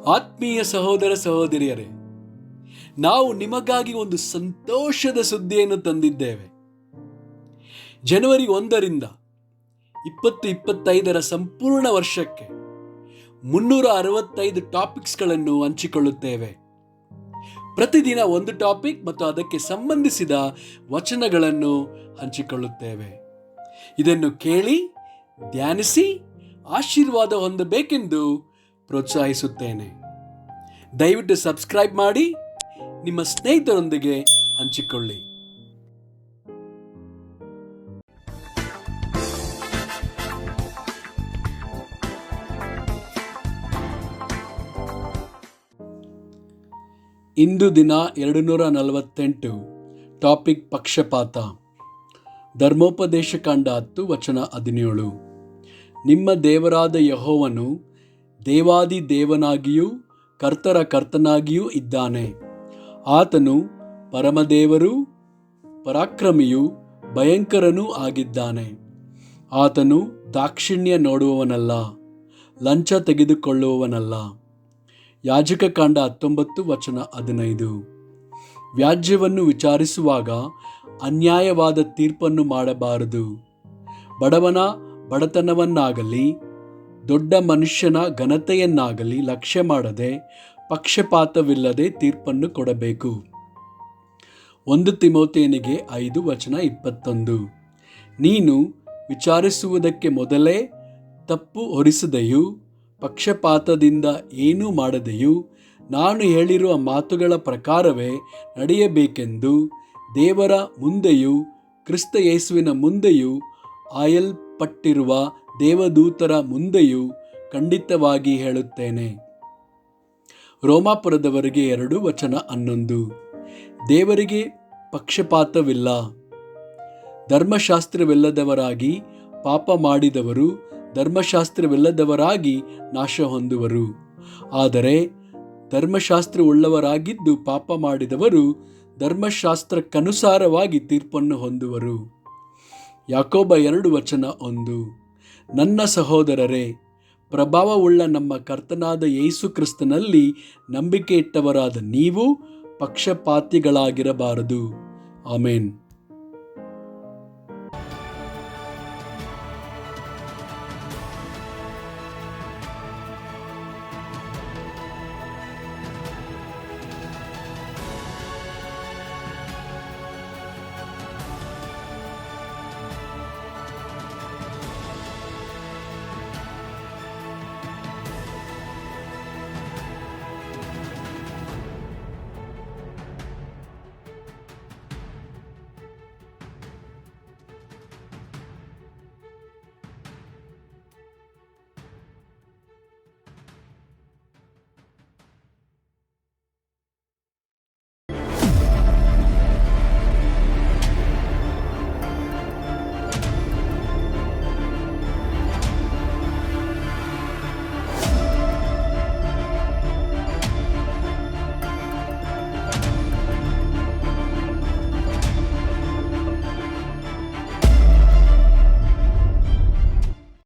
ಆತ್ಮೀಯ ಸಹೋದರ ಸಹೋದರಿಯರೇ, ನಾವು ನಿಮಗಾಗಿ ಒಂದು ಸಂತೋಷದ ಸುದ್ದಿಯನ್ನು ತಂದಿದ್ದೇವೆ. ಜನವರಿ 1ರಿಂದ 2025 ಸಂಪೂರ್ಣ ವರ್ಷಕ್ಕೆ 365 ಟಾಪಿಕ್ಸ್ಗಳನ್ನು ಹಂಚಿಕೊಳ್ಳುತ್ತೇವೆ. ಪ್ರತಿದಿನ ಒಂದು ಟಾಪಿಕ್ ಮತ್ತು ಅದಕ್ಕೆ ಸಂಬಂಧಿಸಿದ ವಚನಗಳನ್ನು ಹಂಚಿಕೊಳ್ಳುತ್ತೇವೆ. ಇದನ್ನು ಕೇಳಿ ಧ್ಯಾನಿಸಿ ಆಶೀರ್ವಾದ ಹೊಂದಬೇಕೆಂದು ಪ್ರೋತ್ಸಾಹಿಸುತ್ತೇನೆ. ದಯವಿಟ್ಟು ಸಬ್ಸ್ಕ್ರೈಬ್ ಮಾಡಿ ನಿಮ್ಮ ಸ್ನೇಹಿತರೊಂದಿಗೆ ಹಂಚಿಕೊಳ್ಳಿ. ಇಂದು ದಿನ 248 ಟಾಪಿಕ್ ಪಕ್ಷಪಾತ. ಧರ್ಮೋಪದೇಶ ಕಾಂಡ 10 ವಚನ 17. ನಿಮ್ಮ ದೇವರಾದ ಯೆಹೋವನು ದೇವಾದಿ ದೇವನಾಗಿಯೂ ಕರ್ತರ ಕರ್ತನಾಗಿಯೂ ಇದ್ದಾನೆ. ಆತನು ಪರಮದೇವರೂ ಪರಾಕ್ರಮಿಯೂ ಭಯಂಕರನೂ ಆಗಿದ್ದಾನೆ. ಆತನು ದಾಕ್ಷಿಣ್ಯ ನೋಡುವವನಲ್ಲ, ಲಂಚ ತೆಗೆದುಕೊಳ್ಳುವವನಲ್ಲ. ಯಾಜಕ ಕಾಂಡ 19 ವಚನ 15. ವ್ಯಾಜ್ಯವನ್ನು ವಿಚಾರಿಸುವಾಗ ಅನ್ಯಾಯವಾದ ತೀರ್ಪನ್ನು ಮಾಡಬಾರದು. ಬಡವನ ಬಡತನವನ್ನಾಗಲಿ ದೊಡ್ಡ ಮನುಷ್ಯನ ಘನತೆಯನ್ನಾಗಲಿ ಲಕ್ಷ್ಯ ಮಾಡದೆ ಪಕ್ಷಪಾತವಿಲ್ಲದೆ ತೀರ್ಪನ್ನು ಕೊಡಬೇಕು. 1 ತಿಮೋಥೆಯನಿಗೆ 5 ವಚನ 21. ನೀನು ವಿಚಾರಿಸುವುದಕ್ಕೆ ಮೊದಲೇ ತಪ್ಪು ಹೊರಿಸದೆಯೂ ಪಕ್ಷಪಾತದಿಂದ ಏನೂ ಮಾಡದೆಯೂ ನಾನು ಹೇಳಿರುವ ಮಾತುಗಳ ಪ್ರಕಾರವೇ ನಡೆಯಬೇಕೆಂದು ದೇವರ ಮುಂದೆಯೂ ಕ್ರಿಸ್ತ ಯೇಸುವಿನ ಮುಂದೆಯೂ ಆಯಲ್ಪಟ್ಟಿರುವ ದೇವದೂತರ ಮುಂದೆಯೂ ಖಂಡಿತವಾಗಿ ಹೇಳುತ್ತೇನೆ. ರೋಮಾಪುರದವರಿಗೆ 2 ವಚನ 11. ದೇವರಿಗೆ ಪಕ್ಷಪಾತವಿಲ್ಲ. ಧರ್ಮಶಾಸ್ತ್ರವಿಲ್ಲದವರಾಗಿ ಪಾಪ ಮಾಡಿದವರು ಧರ್ಮಶಾಸ್ತ್ರವಿಲ್ಲದವರಾಗಿ ನಾಶ ಹೊಂದುವರು. ಆದರೆ ಧರ್ಮಶಾಸ್ತ್ರವುಳ್ಳವರಾಗಿದ್ದು ಪಾಪ ಮಾಡಿದವರು ಧರ್ಮಶಾಸ್ತ್ರಕ್ಕನುಸಾರವಾಗಿ ತೀರ್ಪನ್ನು ಹೊಂದುವರು. ಯಾಕೋಬ 2 ವಚನ 1. ನನ್ನ ಸಹೋದರರೇ, ಪ್ರಭಾವವುಳ್ಳ ನಮ್ಮ ಕರ್ತನಾದ ಯೇಸು ಕ್ರಿಸ್ತನಲ್ಲಿ ನಂಬಿಕೆ ಇಟ್ಟವರಾದ ನೀವು ಪಕ್ಷಪಾತಿಗಳಾಗಿರಬಾರದು. ಆಮೇನ್.